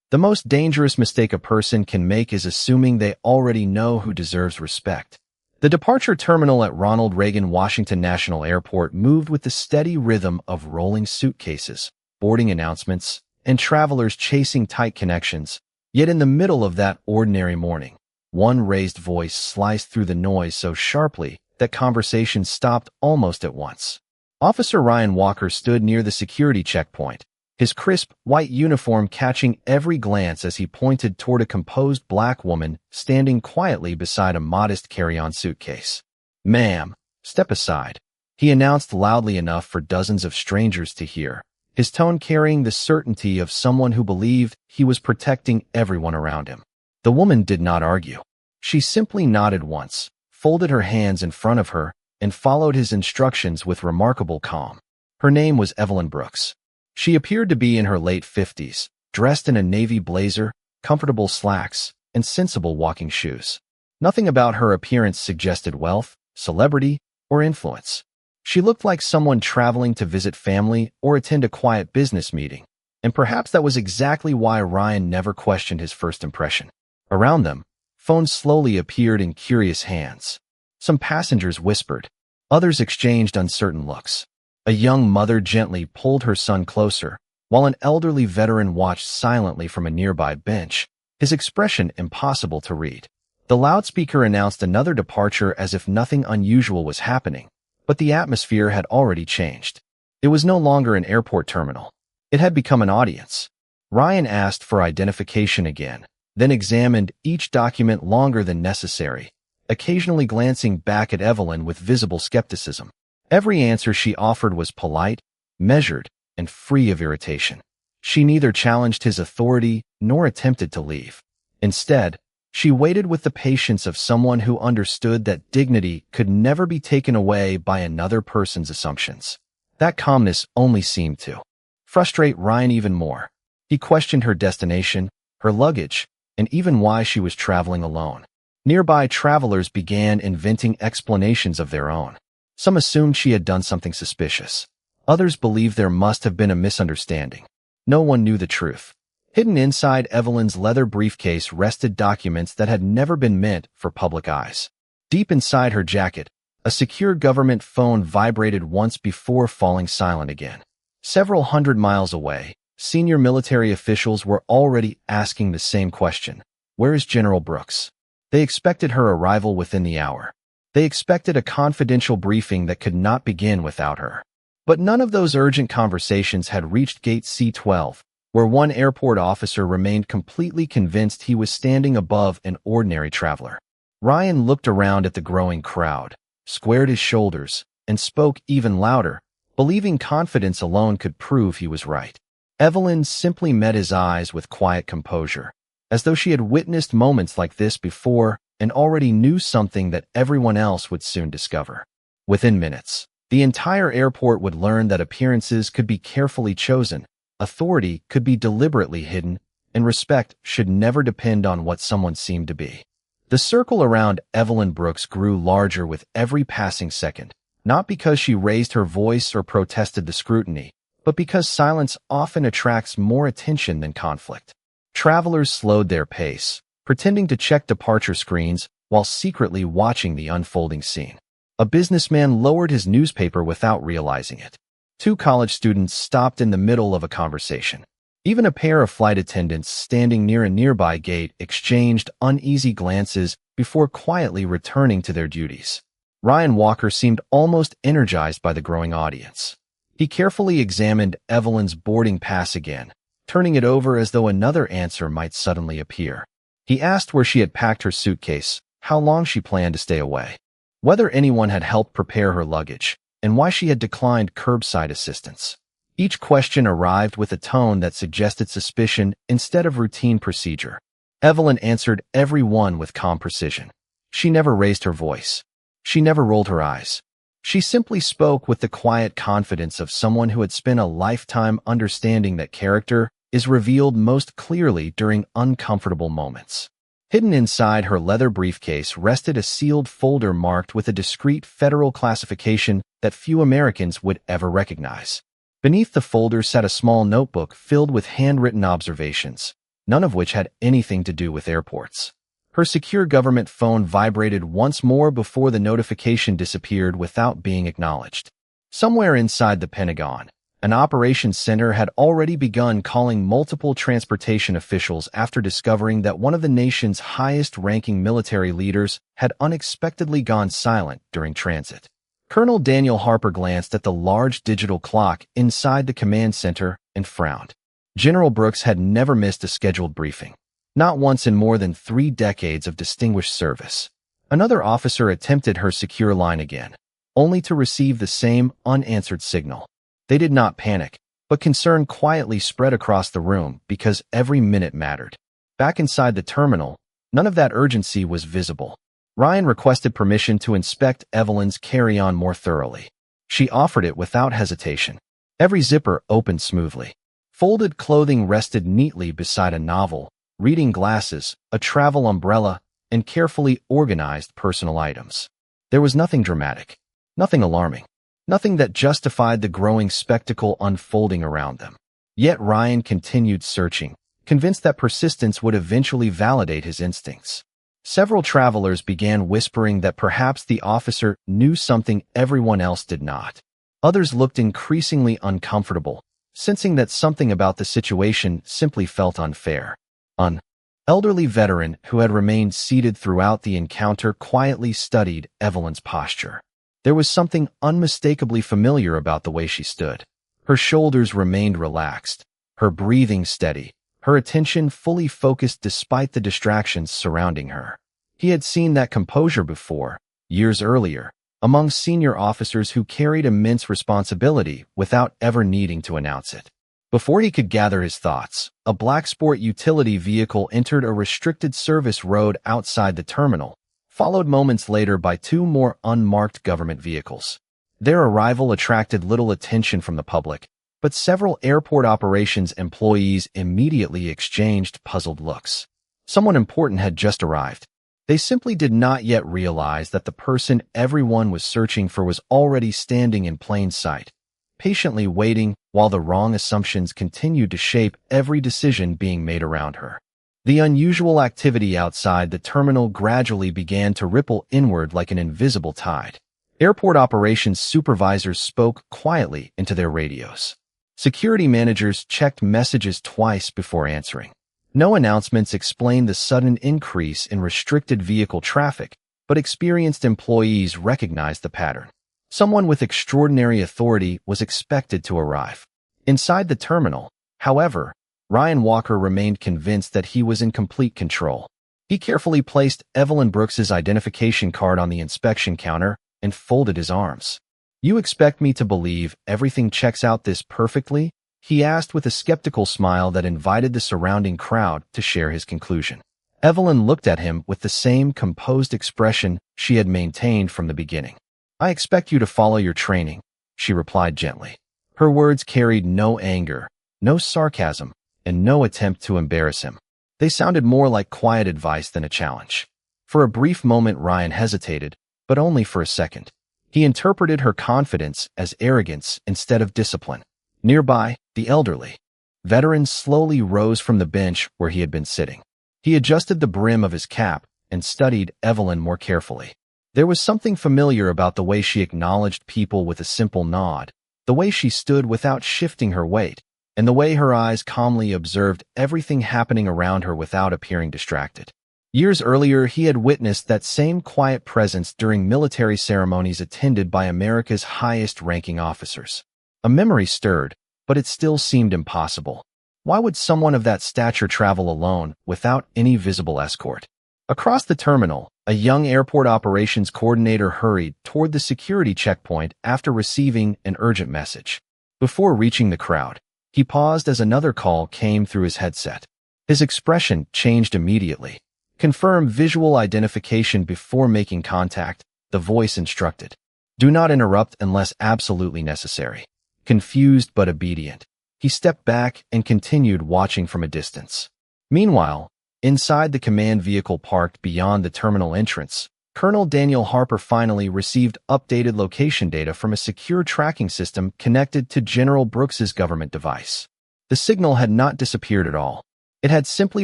The most dangerous mistake a person can make is assuming they already know who deserves respect. The departure terminal at Ronald Reagan Washington National Airport moved with the steady rhythm of rolling suitcases, boarding announcements, and travelers chasing tight connections. Yet in the middle of that ordinary morning, one raised voice sliced through the noise so sharply that conversation stopped almost at once. Officer Ryan Walker stood near the security checkpoint, his crisp, white uniform catching every glance as he pointed toward a composed black woman standing quietly beside a modest carry-on suitcase. "Ma'am, step aside," he announced loudly enough for dozens of strangers to hear, his tone carrying the certainty of someone who believed he was protecting everyone around him. The woman did not argue. She simply nodded once, folded her hands in front of her, and followed his instructions with remarkable calm. Her name was Evelyn Brooks. She appeared to be in her late 50s, dressed in a navy blazer, comfortable slacks, and sensible walking shoes. Nothing about her appearance suggested wealth, celebrity, or influence. She looked like someone traveling to visit family or attend a quiet business meeting, and perhaps that was exactly why Ryan never questioned his first impression. Around them, phones slowly appeared in curious hands. Some passengers whispered. Others exchanged uncertain looks. A young mother gently pulled her son closer, while an elderly veteran watched silently from a nearby bench, his expression impossible to read. The loudspeaker announced another departure as if nothing unusual was happening, but the atmosphere had already changed. It was no longer an airport terminal. It had become an audience. Ryan asked for identification again, then examined each document longer than necessary, occasionally glancing back at Evelyn with visible skepticism. Every answer she offered was polite, measured, and free of irritation. She neither challenged his authority nor attempted to leave. Instead, she waited with the patience of someone who understood that dignity could never be taken away by another person's assumptions. That calmness only seemed to frustrate Ryan even more. He questioned her destination, her luggage, and even why she was traveling alone. Nearby travelers began inventing explanations of their own. Some assumed she had done something suspicious. Others believed there must have been a misunderstanding. No one knew the truth. Hidden inside Evelyn's leather briefcase rested documents that had never been meant for public eyes. Deep inside her jacket, a secure government phone vibrated once before falling silent again. Several hundred miles away, senior military officials were already asking the same question. Where is General Brooks? They expected her arrival within the hour. They expected a confidential briefing that could not begin without her. But none of those urgent conversations had reached Gate C-12, where one airport officer remained completely convinced he was standing above an ordinary traveler. Ryan looked around at the growing crowd, squared his shoulders, and spoke even louder, believing confidence alone could prove he was right. Evelyn simply met his eyes with quiet composure, as though she had witnessed moments like this before and already knew something that everyone else would soon discover. Within minutes, the entire airport would learn that appearances could be carefully chosen, authority could be deliberately hidden, and respect should never depend on what someone seemed to be. The circle around Evelyn Brooks grew larger with every passing second, not because she raised her voice or protested the scrutiny, but because silence often attracts more attention than conflict. Travelers slowed their pace, pretending to check departure screens while secretly watching the unfolding scene. A businessman lowered his newspaper without realizing it. Two college students stopped in the middle of a conversation. Even a pair of flight attendants standing near a nearby gate exchanged uneasy glances before quietly returning to their duties. Ryan Walker seemed almost energized by the growing audience. He carefully examined Evelyn's boarding pass again, turning it over as though another answer might suddenly appear. He asked where she had packed her suitcase, how long she planned to stay away, whether anyone had helped prepare her luggage, and why she had declined curbside assistance. Each question arrived with a tone that suggested suspicion instead of routine procedure. Evelyn answered every one with calm precision. She never raised her voice. She never rolled her eyes. She simply spoke with the quiet confidence of someone who had spent a lifetime understanding that character is revealed most clearly during uncomfortable moments. Hidden inside her leather briefcase rested a sealed folder marked with a discreet federal classification that few Americans would ever recognize. Beneath the folder sat a small notebook filled with handwritten observations. none of which had anything to do with airports. Her secure government phone vibrated once more before the notification disappeared without being acknowledged. Somewhere inside the Pentagon, an operations center had already begun calling multiple transportation officials after discovering that one of the nation's highest-ranking military leaders had unexpectedly gone silent during transit. Colonel Daniel Harper glanced at the large digital clock inside the command center and frowned. General Brooks had never missed a scheduled briefing, not once in more than 3 decades of distinguished service. Another officer attempted her secure line again, only to receive the same unanswered signal. They did not panic, but concern quietly spread across the room because every minute mattered. Back inside the terminal, none of that urgency was visible. Ryan requested permission to inspect Evelyn's carry-on more thoroughly. She offered it without hesitation. Every zipper opened smoothly. Folded clothing rested neatly beside a novel, reading glasses, a travel umbrella, and carefully organized personal items. There was nothing dramatic, nothing alarming, nothing that justified the growing spectacle unfolding around them. Yet Ryan continued searching, convinced that persistence would eventually validate his instincts. Several travelers began whispering that perhaps the officer knew something everyone else did not. Others looked increasingly uncomfortable, sensing that something about the situation simply felt unfair. An elderly veteran who had remained seated throughout the encounter quietly studied Evelyn's posture. There was something unmistakably familiar about the way she stood. Her shoulders remained relaxed, her breathing steady, her attention fully focused despite the distractions surrounding her. He had seen that composure before, years earlier, among senior officers who carried immense responsibility without ever needing to announce it. Before he could gather his thoughts, a black sport utility vehicle entered a restricted service road outside the terminal, followed moments later by 2 more unmarked government vehicles. Their arrival attracted little attention from the public, but several airport operations employees immediately exchanged puzzled looks. Someone important had just arrived. They simply did not yet realize that the person everyone was searching for was already standing in plain sight, patiently waiting while the wrong assumptions continued to shape every decision being made around her. The unusual activity outside the terminal gradually began to ripple inward like an invisible tide. Airport operations supervisors spoke quietly into their radios. Security managers checked messages twice before answering. No announcements explained the sudden increase in restricted vehicle traffic, but experienced employees recognized the pattern. Someone with extraordinary authority was expected to arrive. Inside the terminal, however, Ryan Walker remained convinced that he was in complete control. He carefully placed Evelyn Brooks's identification card on the inspection counter and folded his arms. "You expect me to believe everything checks out this perfectly?" he asked with a skeptical smile that invited the surrounding crowd to share his conclusion. Evelyn looked at him with the same composed expression she had maintained from the beginning. "I expect you to follow your training," she replied gently. Her words carried no anger, no sarcasm, and no attempt to embarrass him. They sounded more like quiet advice than a challenge. For a brief moment Ryan hesitated, but only for a second. He interpreted her confidence as arrogance instead of discipline. Nearby, the elderly veteran slowly rose from the bench where he had been sitting. He adjusted the brim of his cap and studied Evelyn more carefully. There was something familiar about the way she acknowledged people with a simple nod, the way she stood without shifting her weight, and the way her eyes calmly observed everything happening around her without appearing distracted. Years earlier, he had witnessed that same quiet presence during military ceremonies attended by America's highest-ranking officers. A memory stirred, but it still seemed impossible. Why would someone of that stature travel alone without any visible escort? Across the terminal, a young airport operations coordinator hurried toward the security checkpoint after receiving an urgent message. Before reaching the crowd, he paused as another call came through his headset. His expression changed immediately. "Confirm visual identification before making contact," the voice instructed. "Do not interrupt unless absolutely necessary." Confused but obedient, he stepped back and continued watching from a distance. Meanwhile, inside the command vehicle parked beyond the terminal entrance, Colonel Daniel Harper finally received updated location data from a secure tracking system connected to General Brooks's government device. The signal had not disappeared at all. It had simply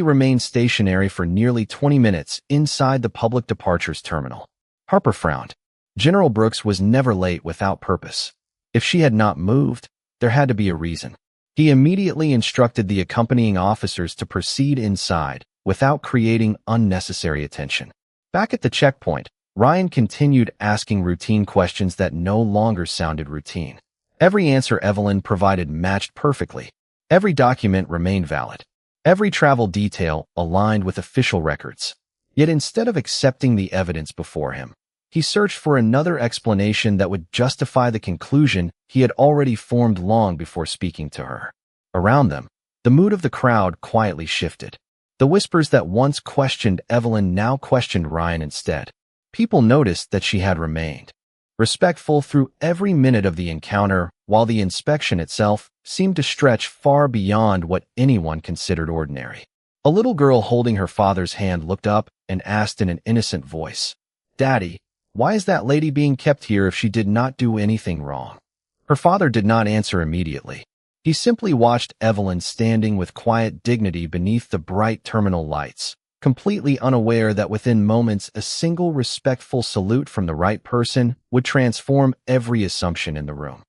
remained stationary for nearly 20 minutes inside the public departures terminal. Harper frowned. General Brooks was never late without purpose. If she had not moved, there had to be a reason. He immediately instructed the accompanying officers to proceed inside without creating unnecessary attention. Back at the checkpoint, Ryan continued asking routine questions that no longer sounded routine. Every answer Evelyn provided matched perfectly. Every document remained valid. Every travel detail aligned with official records. Yet instead of accepting the evidence before him, he searched for another explanation that would justify the conclusion he had already formed long before speaking to her. Around them, the mood of the crowd quietly shifted. The whispers that once questioned Evelyn now questioned Ryan instead. People noticed that she had remained respectful through every minute of the encounter, while the inspection itself seemed to stretch far beyond what anyone considered ordinary. A little girl holding her father's hand looked up and asked in an innocent voice, "Daddy, why is that lady being kept here if she did not do anything wrong?" Her father did not answer immediately. He simply watched Evelyn standing with quiet dignity beneath the bright terminal lights, completely unaware that within moments a single respectful salute from the right person would transform every assumption in the room.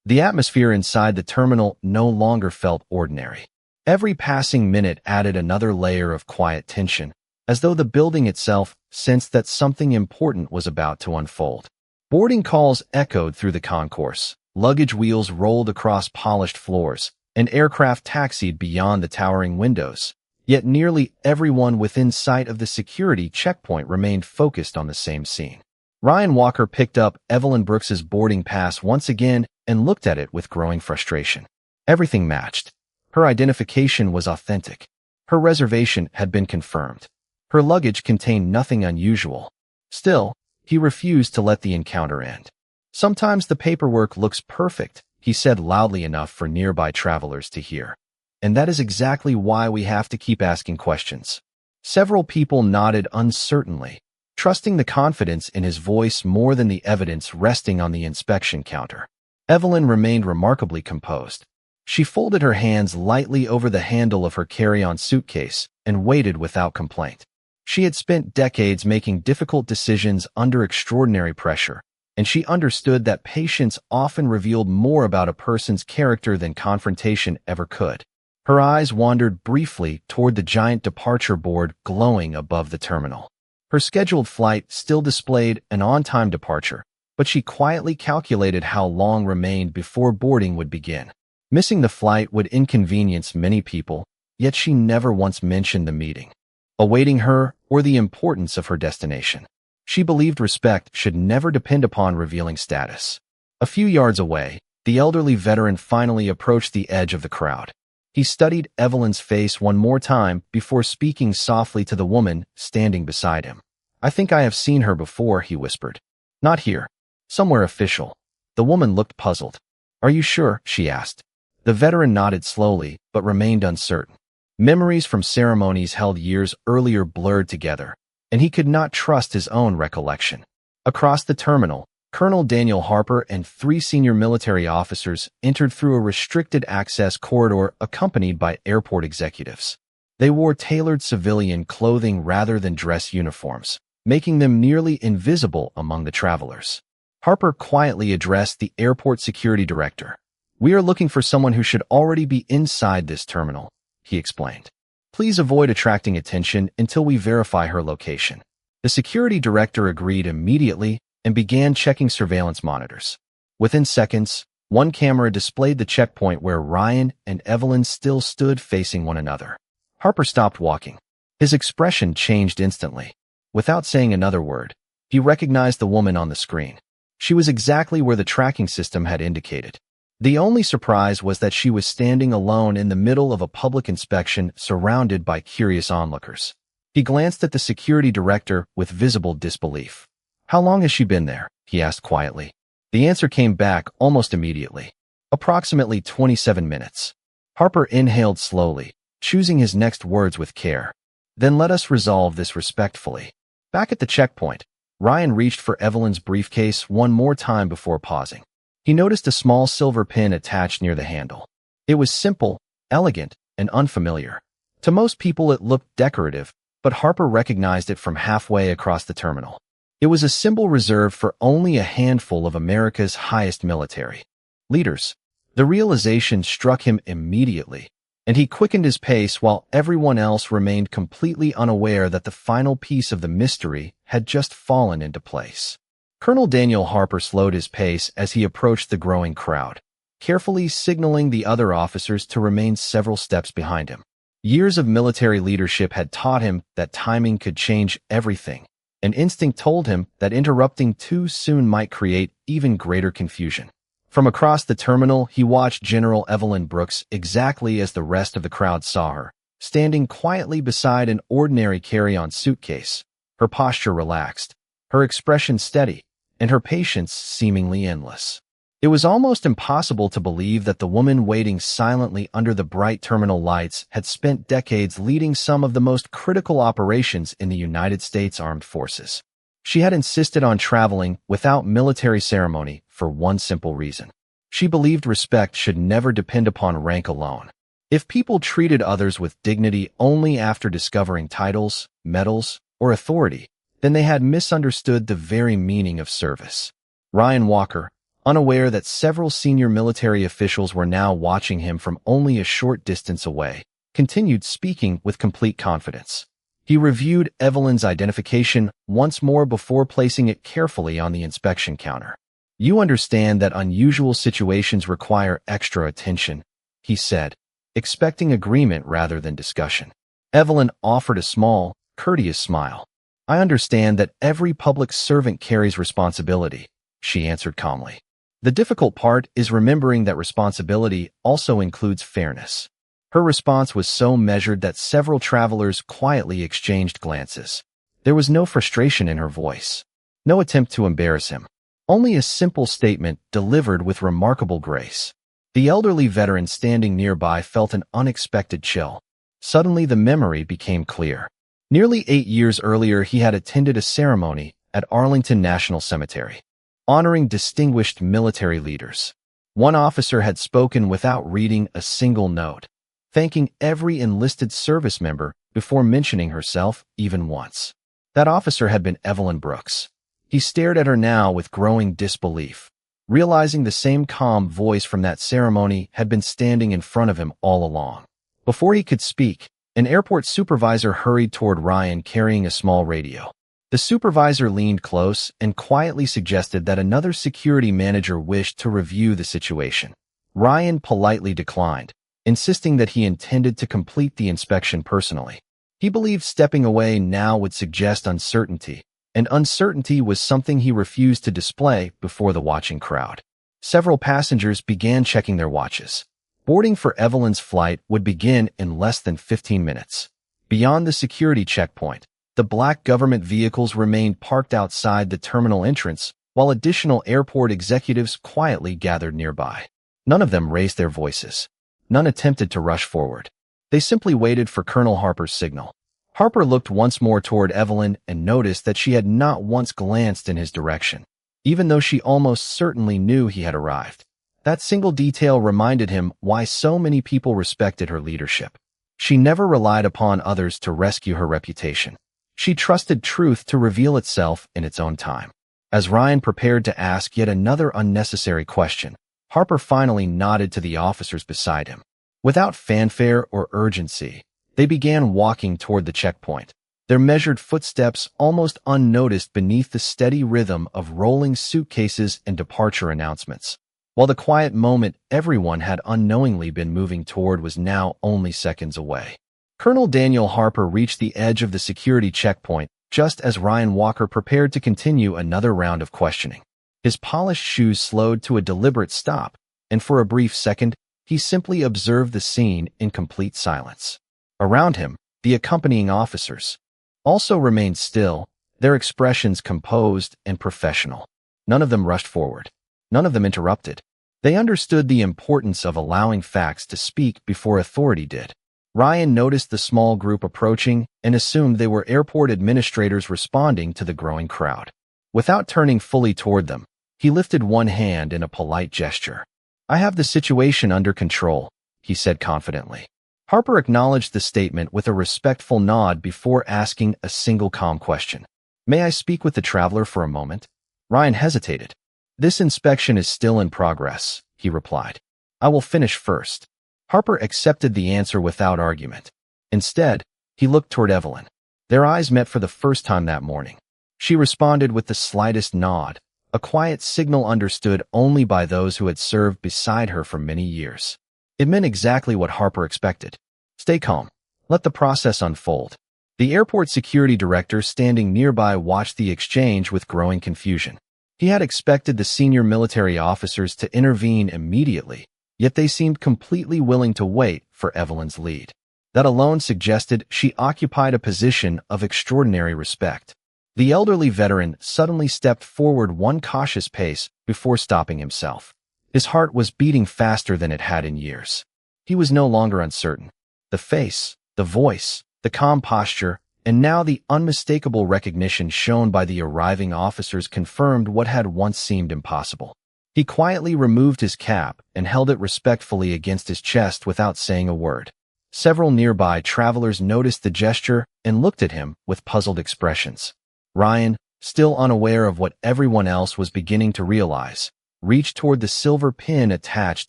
The atmosphere inside the terminal no longer felt ordinary. Every passing minute added another layer of quiet tension, as though the building itself sensed that something important was about to unfold. Boarding calls echoed through the concourse, luggage wheels rolled across polished floors, and aircraft taxied beyond the towering windows. Yet nearly everyone within sight of the security checkpoint remained focused on the same scene. Ryan Walker picked up Evelyn Brooks's boarding pass once again and looked at it with growing frustration. Everything matched. Her identification was authentic. Her reservation had been confirmed. Her luggage contained nothing unusual. Still, he refused to let the encounter end. "Sometimes the paperwork looks perfect," he said loudly enough for nearby travelers to hear. "And that is exactly why we have to keep asking questions." Several people nodded uncertainly, trusting the confidence in his voice more than the evidence resting on the inspection counter. Evelyn remained remarkably composed. She folded her hands lightly over the handle of her carry-on suitcase and waited without complaint. She had spent decades making difficult decisions under extraordinary pressure, and she understood that patience often revealed more about a person's character than confrontation ever could. Her eyes wandered briefly toward the giant departure board glowing above the terminal. Her scheduled flight still displayed an on-time departure, but she quietly calculated how long remained before boarding would begin. Missing the flight would inconvenience many people, yet she never once mentioned the meeting, awaiting her, or the importance of her destination. She believed respect should never depend upon revealing status. A few yards away, the elderly veteran finally approached the edge of the crowd. He studied Evelyn's face one more time before speaking softly to the woman standing beside him. "I think I have seen her before," he whispered. "Not here. Somewhere official." The woman looked puzzled. "Are you sure?" she asked. The veteran nodded slowly, but remained uncertain. Memories from ceremonies held years earlier blurred together, and he could not trust his own recollection. Across the terminal, Colonel Daniel Harper and 3 senior military officers entered through a restricted access corridor accompanied by airport executives. They wore tailored civilian clothing rather than dress uniforms, making them nearly invisible among the travelers. Harper quietly addressed the airport security director. "We are looking for someone who should already be inside this terminal," he explained. "Please avoid attracting attention until we verify her location." The security director agreed immediately and began checking surveillance monitors. Within seconds, one camera displayed the checkpoint where Ryan and Evelyn still stood facing one another. Harper stopped walking. His expression changed instantly. Without saying another word, he recognized the woman on the screen. She was exactly where the tracking system had indicated. The only surprise was that she was standing alone in the middle of a public inspection surrounded by curious onlookers. He glanced at the security director with visible disbelief. "How long has she been there?" he asked quietly. The answer came back almost immediately. "Approximately 27 minutes. Harper inhaled slowly, choosing his next words with care. "Then let us resolve this respectfully." Back at the checkpoint, Ryan reached for Evelyn's briefcase one more time before pausing. He noticed a small silver pin attached near the handle. It was simple, elegant, and unfamiliar. To most people it looked decorative, but Harper recognized it from halfway across the terminal. It was a symbol reserved for only a handful of America's highest military leaders. The realization struck him immediately, and he quickened his pace while everyone else remained completely unaware that the final piece of the mystery had just fallen into place. Colonel Daniel Harper slowed his pace as he approached the growing crowd, carefully signaling the other officers to remain several steps behind him. Years of military leadership had taught him that timing could change everything, and instinct told him that interrupting too soon might create even greater confusion. From across the terminal, he watched General Evelyn Brooks exactly as the rest of the crowd saw her, standing quietly beside an ordinary carry-on suitcase, her posture relaxed, her expression steady, and her patience seemingly endless. It was almost impossible to believe that the woman waiting silently under the bright terminal lights had spent decades leading some of the most critical operations in the United States Armed Forces. She had insisted on traveling without military ceremony for one simple reason. She believed respect should never depend upon rank alone. If people treated others with dignity only after discovering titles, medals, or authority, then they had misunderstood the very meaning of service. Ryan Walker, unaware that several senior military officials were now watching him from only a short distance away, continued speaking with complete confidence. He reviewed Evelyn's identification once more before placing it carefully on the inspection counter. "You understand that unusual situations require extra attention," he said, expecting agreement rather than discussion. Evelyn offered a small, courteous smile. "I understand that every public servant carries responsibility," she answered calmly. "The difficult part is remembering that responsibility also includes fairness." Her response was so measured that several travelers quietly exchanged glances. There was no frustration in her voice, no attempt to embarrass him, only a simple statement delivered with remarkable grace. The elderly veteran standing nearby felt an unexpected chill. Suddenly the memory became clear. Nearly 8 years earlier he had attended a ceremony at Arlington National Cemetery, honoring distinguished military leaders. One officer had spoken without reading a single note, thanking every enlisted service member before mentioning herself even once. That officer had been Evelyn Brooks. He stared at her now with growing disbelief, realizing the same calm voice from that ceremony had been standing in front of him all along. Before he could speak, an airport supervisor hurried toward Ryan carrying a small radio. The supervisor leaned close and quietly suggested that another security manager wished to review the situation. Ryan politely declined, insisting that he intended to complete the inspection personally. He believed stepping away now would suggest uncertainty, and uncertainty was something he refused to display before the watching crowd. Several passengers began checking their watches. Boarding for Evelyn's flight would begin in less than 15 minutes. Beyond the security checkpoint, the black government vehicles remained parked outside the terminal entrance, while additional airport executives quietly gathered nearby. None of them raised their voices. None attempted to rush forward. They simply waited for Colonel Harper's signal. Harper looked once more toward Evelyn and noticed that she had not once glanced in his direction, even though she almost certainly knew he had arrived. That single detail reminded him why so many people respected her leadership. She never relied upon others to rescue her reputation. She trusted truth to reveal itself in its own time. As Ryan prepared to ask yet another unnecessary question, Harper finally nodded to the officers beside him. Without fanfare or urgency, they began walking toward the checkpoint, their measured footsteps almost unnoticed beneath the steady rhythm of rolling suitcases and departure announcements. While the quiet moment everyone had unknowingly been moving toward was now only seconds away. Colonel Daniel Harper reached the edge of the security checkpoint just as Ryan Walker prepared to continue another round of questioning. His polished shoes slowed to a deliberate stop, and for a brief second, he simply observed the scene in complete silence. Around him, the accompanying officers also remained still, their expressions composed and professional. None of them rushed forward. None of them interrupted. They understood the importance of allowing facts to speak before authority did. Ryan noticed the small group approaching and assumed they were airport administrators responding to the growing crowd. Without turning fully toward them, he lifted one hand in a polite gesture. "I have the situation under control," he said confidently. Harper acknowledged the statement with a respectful nod before asking a single calm question. May I speak with the traveler for a moment? Ryan hesitated. This inspection is still in progress, he replied. I will finish first. Harper accepted the answer without argument. Instead, he looked toward Evelyn. Their eyes met for the first time that morning. She responded with the slightest nod, a quiet signal understood only by those who had served beside her for many years. It meant exactly what Harper expected. Stay calm. Let the process unfold. The airport security director standing nearby watched the exchange with growing confusion. He had expected the senior military officers to intervene immediately, yet they seemed completely willing to wait for Evelyn's lead. That alone suggested she occupied a position of extraordinary respect. The elderly veteran suddenly stepped forward one cautious pace before stopping himself. His heart was beating faster than it had in years. He was no longer uncertain. The face, the voice, the calm posture, and now the unmistakable recognition shown by the arriving officers confirmed what had once seemed impossible. He quietly removed his cap and held it respectfully against his chest without saying a word. Several nearby travelers noticed the gesture and looked at him with puzzled expressions. Ryan, still unaware of what everyone else was beginning to realize, reached toward the silver pin attached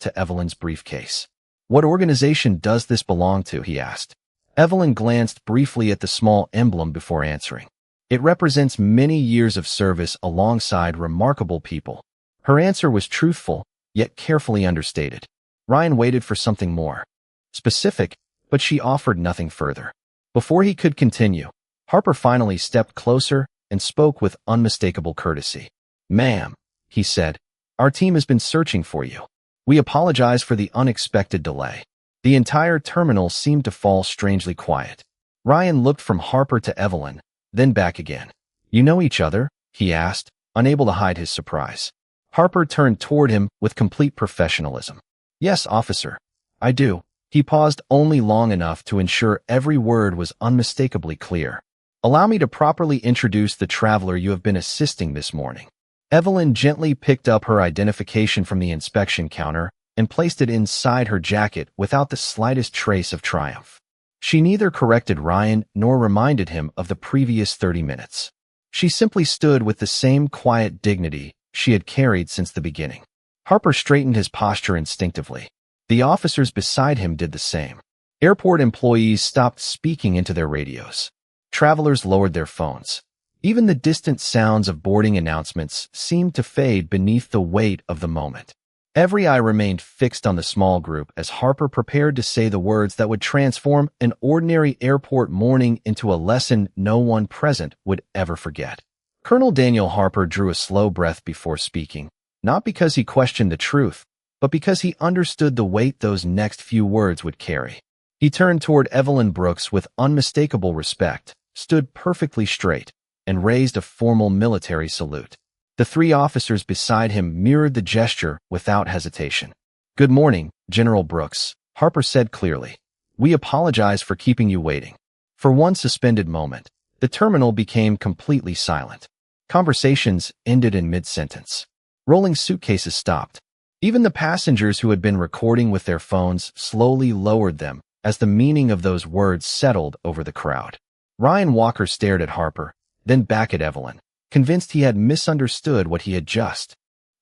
to Evelyn's briefcase. What organization does this belong to? He asked. Evelyn glanced briefly at the small emblem before answering. It represents many years of service alongside remarkable people. Her answer was truthful, yet carefully understated. Ryan waited for something more specific, but she offered nothing further. Before he could continue, Harper finally stepped closer and spoke with unmistakable courtesy. Ma'am, he said, our team has been searching for you. We apologize for the unexpected delay. The entire terminal seemed to fall strangely quiet. Ryan looked from Harper to Evelyn, then back again. You know each other? He asked, unable to hide his surprise. Harper turned toward him with complete professionalism. Yes, officer. I do. He paused only long enough to ensure every word was unmistakably clear. Allow me to properly introduce the traveler you have been assisting this morning. Evelyn gently picked up her identification from the inspection counter and placed it inside her jacket without the slightest trace of triumph. She neither corrected Ryan nor reminded him of the previous 30 minutes. She simply stood with the same quiet dignity she had carried since the beginning. Harper straightened his posture instinctively. The officers beside him did the same. Airport employees stopped speaking into their radios. Travelers lowered their phones. Even the distant sounds of boarding announcements seemed to fade beneath the weight of the moment. Every eye remained fixed on the small group as Harper prepared to say the words that would transform an ordinary airport morning into a lesson no one present would ever forget. Colonel Daniel Harper drew a slow breath before speaking, not because he questioned the truth, but because he understood the weight those next few words would carry. He turned toward Evelyn Brooks with unmistakable respect, stood perfectly straight, and raised a formal military salute. The three officers beside him mirrored the gesture without hesitation. Good morning, General Brooks, Harper said clearly. We apologize for keeping you waiting. For one suspended moment, the terminal became completely silent. Conversations ended in mid-sentence. Rolling suitcases stopped. Even the passengers who had been recording with their phones slowly lowered them as the meaning of those words settled over the crowd. Ryan Walker stared at Harper, then back at Evelyn, convinced he had misunderstood what he had just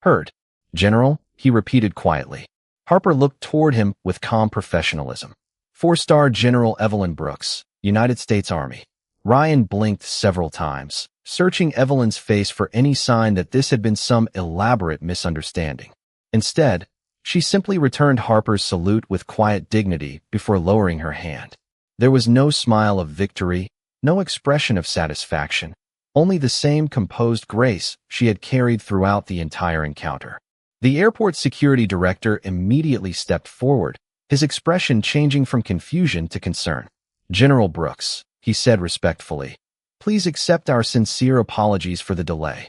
heard. General, he repeated quietly. Harper looked toward him with calm professionalism. 4-star General Evelyn Brooks, United States Army. Ryan blinked several times, searching Evelyn's face for any sign that this had been some elaborate misunderstanding. Instead, she simply returned Harper's salute with quiet dignity before lowering her hand. There was no smile of victory, no expression of satisfaction, only the same composed grace she had carried throughout the entire encounter. The airport security director immediately stepped forward, his expression changing from confusion to concern. General Brooks, he said respectfully, please accept our sincere apologies for the delay.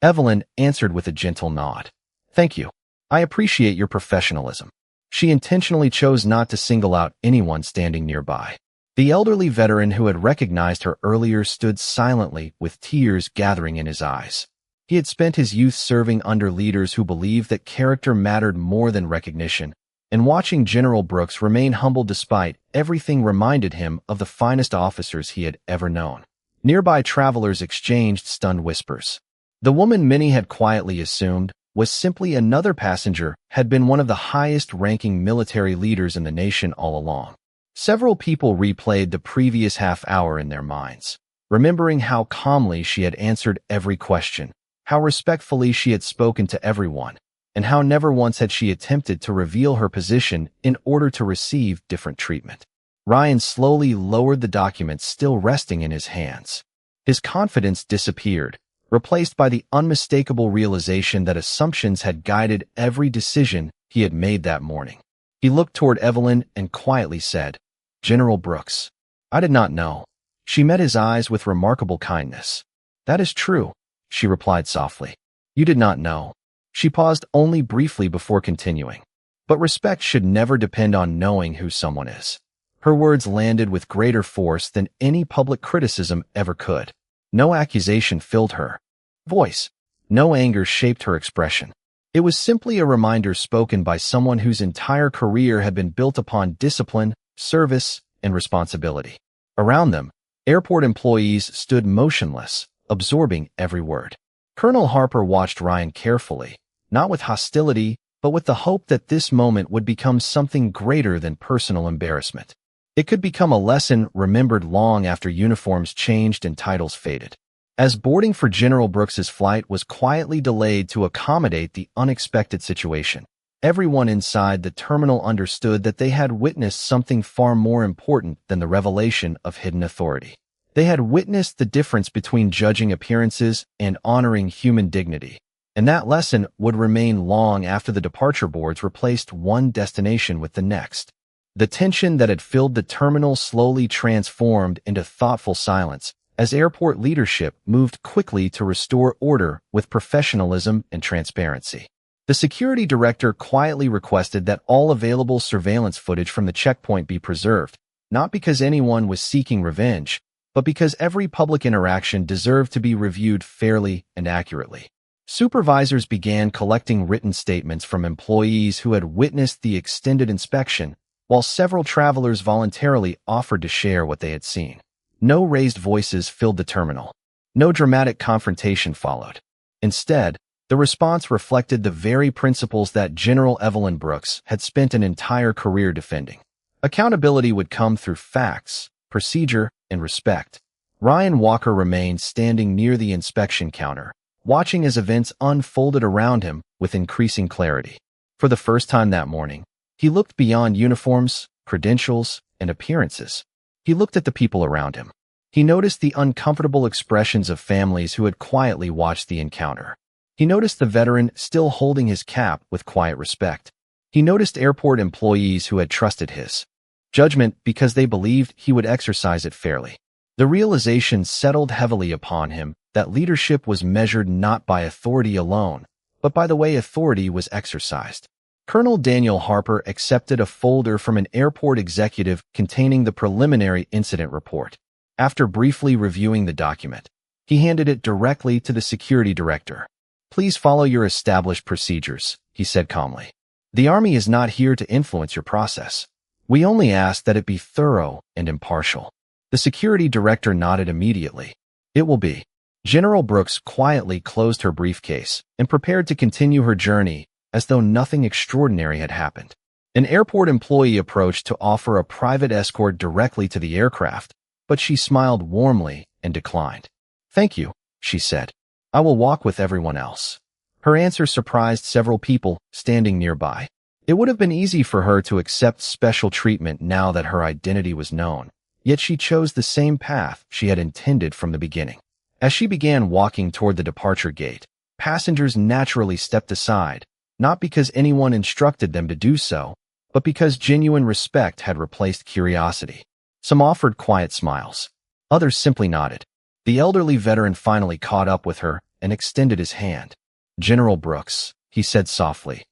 Evelyn answered with a gentle nod. Thank you. I appreciate your professionalism. She intentionally chose not to single out anyone standing nearby. The elderly veteran who had recognized her earlier stood silently with tears gathering in his eyes. He had spent his youth serving under leaders who believed that character mattered more than recognition, and watching General Brooks remain humble despite everything reminded him of the finest officers he had ever known. Nearby travelers exchanged stunned whispers. The woman many had quietly assumed was simply another passenger had been one of the highest-ranking military leaders in the nation all along. Several people replayed the previous half hour in their minds, remembering how calmly she had answered every question, how respectfully she had spoken to everyone, and how never once had she attempted to reveal her position in order to receive different treatment. Ryan slowly lowered the document still resting in his hands. His confidence disappeared, replaced by the unmistakable realization that assumptions had guided every decision he had made that morning. He looked toward Evelyn and quietly said, "General Brooks, I did not know." She met his eyes with remarkable kindness. "That is true," she replied softly. "You did not know." She paused only briefly before continuing. "But respect should never depend on knowing who someone is." Her words landed with greater force than any public criticism ever could. No accusation filled her voice. No anger shaped her expression. It was simply a reminder spoken by someone whose entire career had been built upon discipline, service, and responsibility. Around them, airport employees stood motionless, absorbing every word. Colonel Harper watched Ryan carefully, not with hostility, but with the hope that this moment would become something greater than personal embarrassment. It could become a lesson remembered long after uniforms changed and titles faded. As boarding for General Brooks's flight was quietly delayed to accommodate the unexpected situation, everyone inside the terminal understood that they had witnessed something far more important than the revelation of hidden authority. They had witnessed the difference between judging appearances and honoring human dignity, and that lesson would remain long after the departure boards replaced one destination with the next. The tension that had filled the terminal slowly transformed into thoughtful silence as airport leadership moved quickly to restore order with professionalism and transparency. The security director quietly requested that all available surveillance footage from the checkpoint be preserved, not because anyone was seeking revenge, but because every public interaction deserved to be reviewed fairly and accurately. Supervisors began collecting written statements from employees who had witnessed the extended inspection, while several travelers voluntarily offered to share what they had seen. No raised voices filled the terminal. No dramatic confrontation followed. Instead, the response reflected the very principles that General Evelyn Brooks had spent an entire career defending. Accountability would come through facts, procedure, and respect. Ryan Walker remained standing near the inspection counter, watching as events unfolded around him with increasing clarity. For the first time that morning, he looked beyond uniforms, credentials, and appearances. He looked at the people around him. He noticed the uncomfortable expressions of families who had quietly watched the encounter. He noticed the veteran still holding his cap with quiet respect. He noticed airport employees who had trusted his judgment because they believed he would exercise it fairly. The realization settled heavily upon him that leadership was measured not by authority alone, but by the way authority was exercised. Colonel Daniel Harper accepted a folder from an airport executive containing the preliminary incident report. After briefly reviewing the document, he handed it directly to the security director. "Please follow your established procedures," he said calmly. "The Army is not here to influence your process. We only ask that it be thorough and impartial." The security director nodded immediately. "It will be." General Brooks quietly closed her briefcase and prepared to continue her journey as though nothing extraordinary had happened. An airport employee approached to offer a private escort directly to the aircraft, but she smiled warmly and declined. "Thank you," she said. "I will walk with everyone else." Her answer surprised several people standing nearby. It would have been easy for her to accept special treatment now that her identity was known, yet she chose the same path she had intended from the beginning. As she began walking toward the departure gate, passengers naturally stepped aside, not because anyone instructed them to do so, but because genuine respect had replaced curiosity. Some offered quiet smiles. Others simply nodded. The elderly veteran finally caught up with her and extended his hand. "General Brooks," he said softly,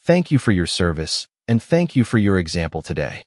"thank you for your service, and thank you for your example today."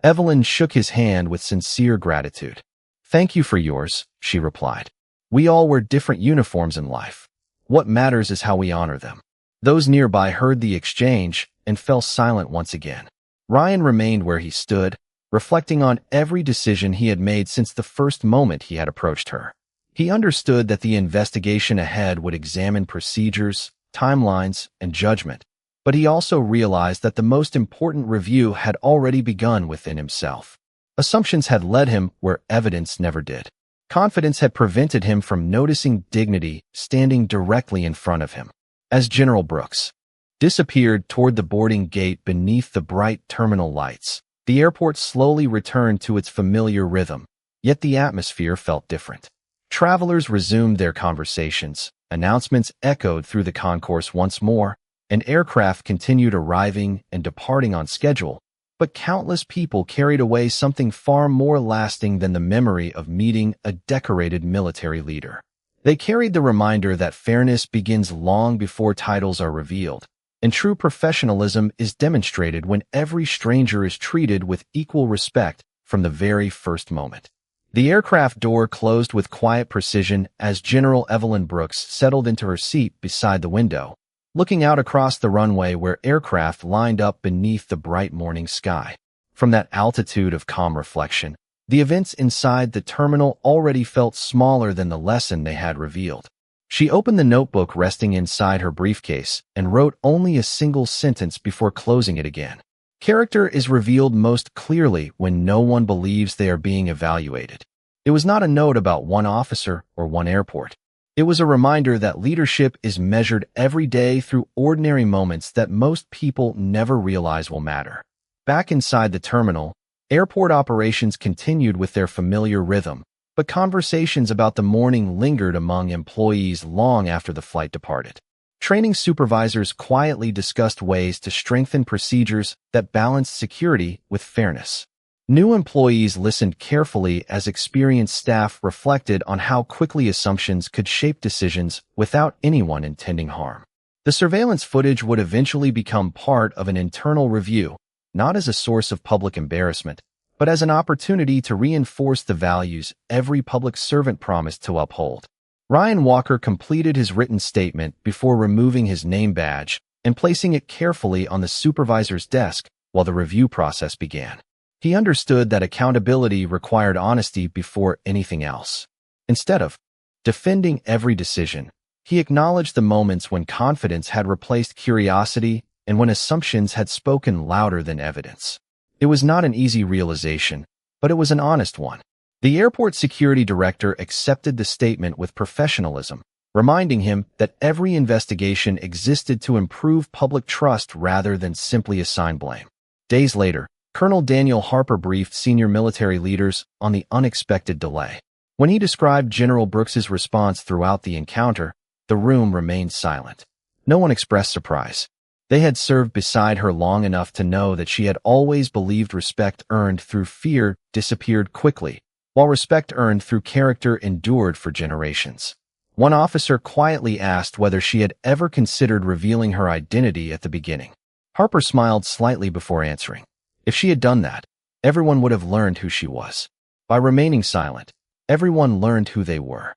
Evelyn shook his hand with sincere gratitude. "Thank you for yours," she replied. "We all wear different uniforms in life. What matters is how we honor them." Those nearby heard the exchange and fell silent once again. Ryan remained where he stood, reflecting on every decision he had made since the first moment he had approached her. He understood that the investigation ahead would examine procedures, timelines, and judgment, but he also realized that the most important review had already begun within himself. Assumptions had led him where evidence never did. Confidence had prevented him from noticing dignity standing directly in front of him. As General Brooks disappeared toward the boarding gate beneath the bright terminal lights, the airport slowly returned to its familiar rhythm, yet the atmosphere felt different. Travelers resumed their conversations, announcements echoed through the concourse once more, and aircraft continued arriving and departing on schedule, but countless people carried away something far more lasting than the memory of meeting a decorated military leader. They carried the reminder that fairness begins long before titles are revealed, and true professionalism is demonstrated when every stranger is treated with equal respect from the very first moment. The aircraft door closed with quiet precision as General Evelyn Brooks settled into her seat beside the window, looking out across the runway where aircraft lined up beneath the bright morning sky. From that altitude of calm reflection, the events inside the terminal already felt smaller than the lesson they had revealed. She opened the notebook resting inside her briefcase and wrote only a single sentence before closing it again. Character is revealed most clearly when no one believes they are being evaluated. It was not a note about one officer or one airport. It was a reminder that leadership is measured every day through ordinary moments that most people never realize will matter. Back inside the terminal, airport operations continued with their familiar rhythm, but conversations about the morning lingered among employees long after the flight departed. Training supervisors quietly discussed ways to strengthen procedures that balanced security with fairness. New employees listened carefully as experienced staff reflected on how quickly assumptions could shape decisions without anyone intending harm. The surveillance footage would eventually become part of an internal review, not as a source of public embarrassment, but as an opportunity to reinforce the values every public servant promised to uphold. Ryan Walker completed his written statement before removing his name badge and placing it carefully on the supervisor's desk while the review process began. He understood that accountability required honesty before anything else. Instead of defending every decision, he acknowledged the moments when confidence had replaced curiosity and when assumptions had spoken louder than evidence. It was not an easy realization, but it was an honest one. The airport security director accepted the statement with professionalism, reminding him that every investigation existed to improve public trust rather than simply assign blame. Days later, Colonel Daniel Harper briefed senior military leaders on the unexpected delay. When he described General Brooks's response throughout the encounter, the room remained silent. No one expressed surprise. They had served beside her long enough to know that she had always believed respect earned through fear disappeared quickly, while respect earned through character endured for generations. One officer quietly asked whether she had ever considered revealing her identity at the beginning. Harper smiled slightly before answering. If she had done that, everyone would have learned who she was. By remaining silent, everyone learned who they were.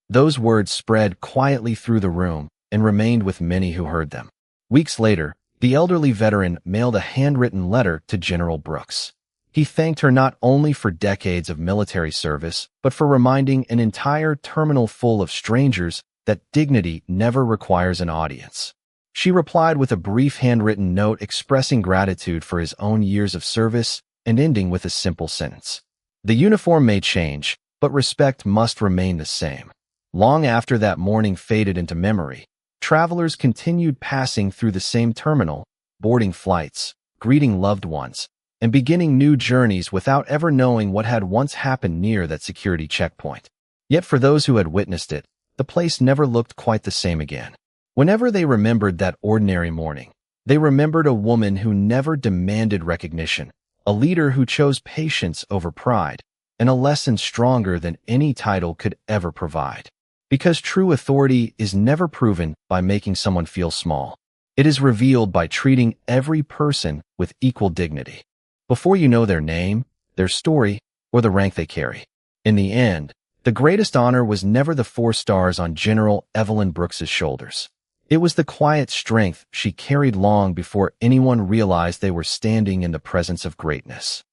Those words spread quietly through the room and remained with many who heard them. Weeks later, the elderly veteran mailed a handwritten letter to General Brooks. He thanked her not only for decades of military service, but for reminding an entire terminal full of strangers that dignity never requires an audience. She replied with a brief handwritten note expressing gratitude for his own years of service and ending with a simple sentence. The uniform may change, but respect must remain the same. Long after that morning faded into memory, travelers continued passing through the same terminal, boarding flights, greeting loved ones, and beginning new journeys without ever knowing what had once happened near that security checkpoint. Yet for those who had witnessed it, the place never looked quite the same again. Whenever they remembered that ordinary morning, they remembered a woman who never demanded recognition, a leader who chose patience over pride, and a lesson stronger than any title could ever provide. Because true authority is never proven by making someone feel small. It is revealed by treating every person with equal dignity, before you know their name, their story, or the rank they carry. In the end, the greatest honor was never the 4 stars on General Evelyn Brooks's shoulders. It was the quiet strength she carried long before anyone realized they were standing in the presence of greatness.